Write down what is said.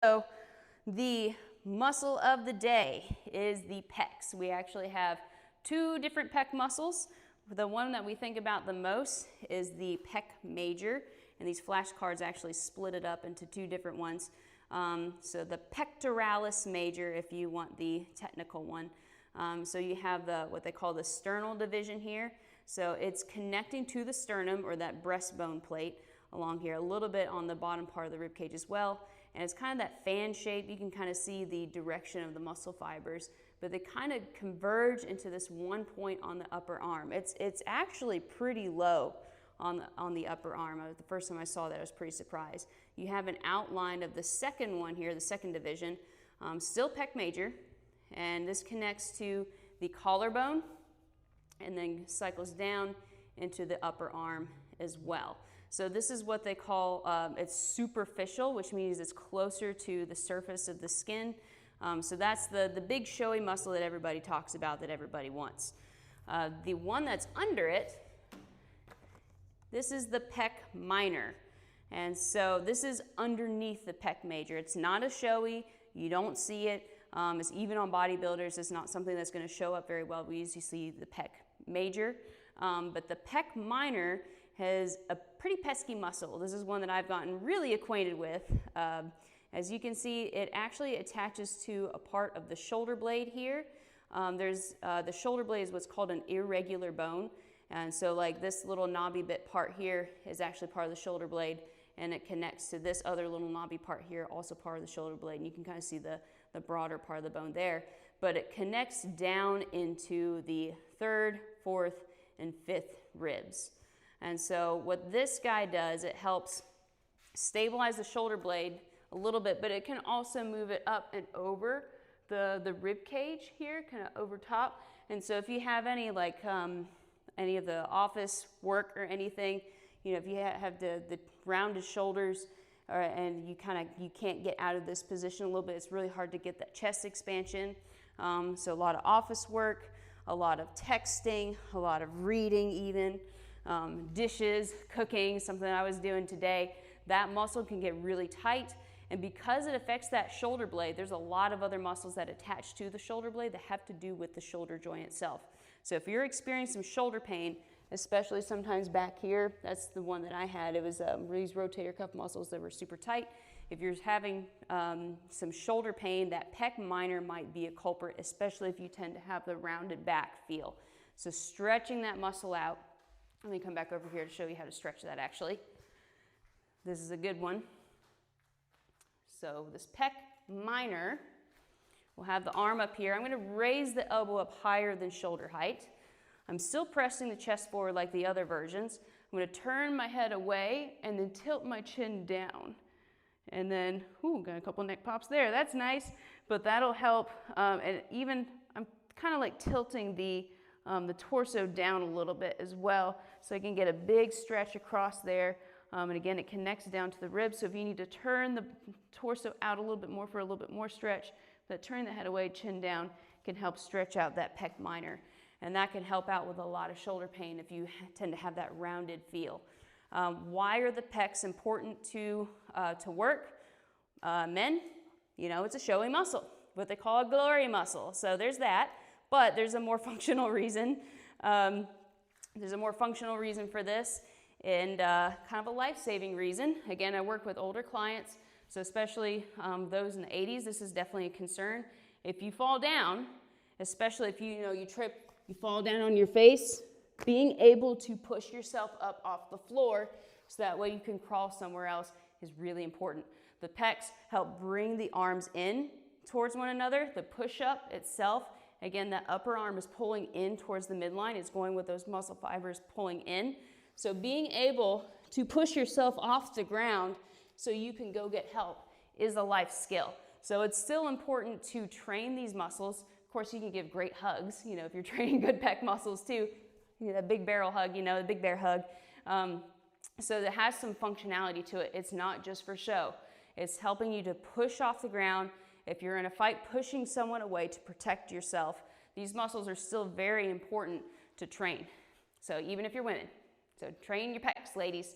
So the muscle of the day is the pecs. We actually have two different pec muscles. The one that we think about the most is the pec major, and these flashcards actually split it up into two different ones. So the pectoralis major, if you want the technical one. So you have what they call the sternal division here. So it's connecting to the sternum, or that breastbone plate along here, a little bit on the bottom part of the rib cage as well. And it's kind of that fan shape. You can kind of see the direction of the muscle fibers, but they kind of converge into this one point on the upper arm. It's actually pretty low on the upper arm. The first time I saw that, I was pretty surprised. You have an outline of the second one here, the second division, still pec major, and this connects to the collarbone and then cycles down into the upper arm as well. So this is what they call, it's superficial, which means it's closer to the surface of the skin. So that's the big showy muscle that everybody talks about, that everybody wants. The one that's under it, this is the pec minor. And so this is underneath the pec major. It's not as showy, you don't see it. It's even on bodybuilders, it's not something that's going to show up very well. We usually see the pec major, but the pec minor has a pretty pesky muscle. This is one that I've gotten really acquainted with. As you can see, it actually attaches to a part of the shoulder blade here. The shoulder blade is what's called an irregular bone. And so like this little knobby bit part here is actually part of the shoulder blade, and it connects to this other little knobby part here, also part of the shoulder blade. And you can kind of see the broader part of the bone there. But it connects down into the third, fourth, and fifth ribs. And so what this guy does, it helps stabilize the shoulder blade a little bit, but it can also move it up and over the rib cage here, kind of over top. And so if you have any like any of the office work or anything, you know, if you have the rounded shoulders and you can't get out of this position a little bit, it's really hard to get that chest expansion. So a lot of office work, a lot of texting, a lot of reading even. Dishes, cooking, something I was doing today, that muscle can get really tight. And because it affects that shoulder blade, there's a lot of other muscles that attach to the shoulder blade that have to do with the shoulder joint itself. So if you're experiencing some shoulder pain, especially sometimes back here, that's the one that I had. It was these rotator cuff muscles that were super tight. If you're having some shoulder pain, that pec minor might be a culprit, especially if you tend to have the rounded back feel. So stretching that muscle out. Let me come back over here to show you how to stretch that actually. This is a good one. So this pec minor, we'll have the arm up here. I'm going to raise the elbow up higher than shoulder height. I'm still pressing the chest forward like the other versions. I'm going to turn my head away and then tilt my chin down. And then, got a couple neck pops there. That's nice, but that'll help. And even, I'm kind of like tilting the torso down a little bit as well, so I can get a big stretch across there. And again, it connects down to the ribs, so if you need to turn the torso out a little bit more for a little bit more stretch, but turn the head away, chin down, can help stretch out that pec minor. And that can help out with a lot of shoulder pain if you tend to have that rounded feel. Why are the pecs important to work? Men, you know, it's a showy muscle, what they call a glory muscle. So there's that. But there's a more functional reason. There's a more functional reason for this, and kind of a life-saving reason. Again, I work with older clients, so especially those in the 80s, this is definitely a concern. If you fall down, especially if you trip, you fall down on your face, being able to push yourself up off the floor so that way you can crawl somewhere else is really important. The pecs help bring the arms in towards one another. The push-up itself, again, that upper arm is pulling in towards the midline. It's going with those muscle fibers pulling in. So being able to push yourself off the ground so you can go get help is a life skill. So it's still important to train these muscles. Of course, you can give great hugs, if you're training good pec muscles too. That big barrel hug, the big bear hug. So it has some functionality to it. It's not just for show. It's helping you to push off the ground. If you're in a fight, pushing someone away to protect yourself. These muscles are still very important to train. So even if you're women, so train your pecs, ladies.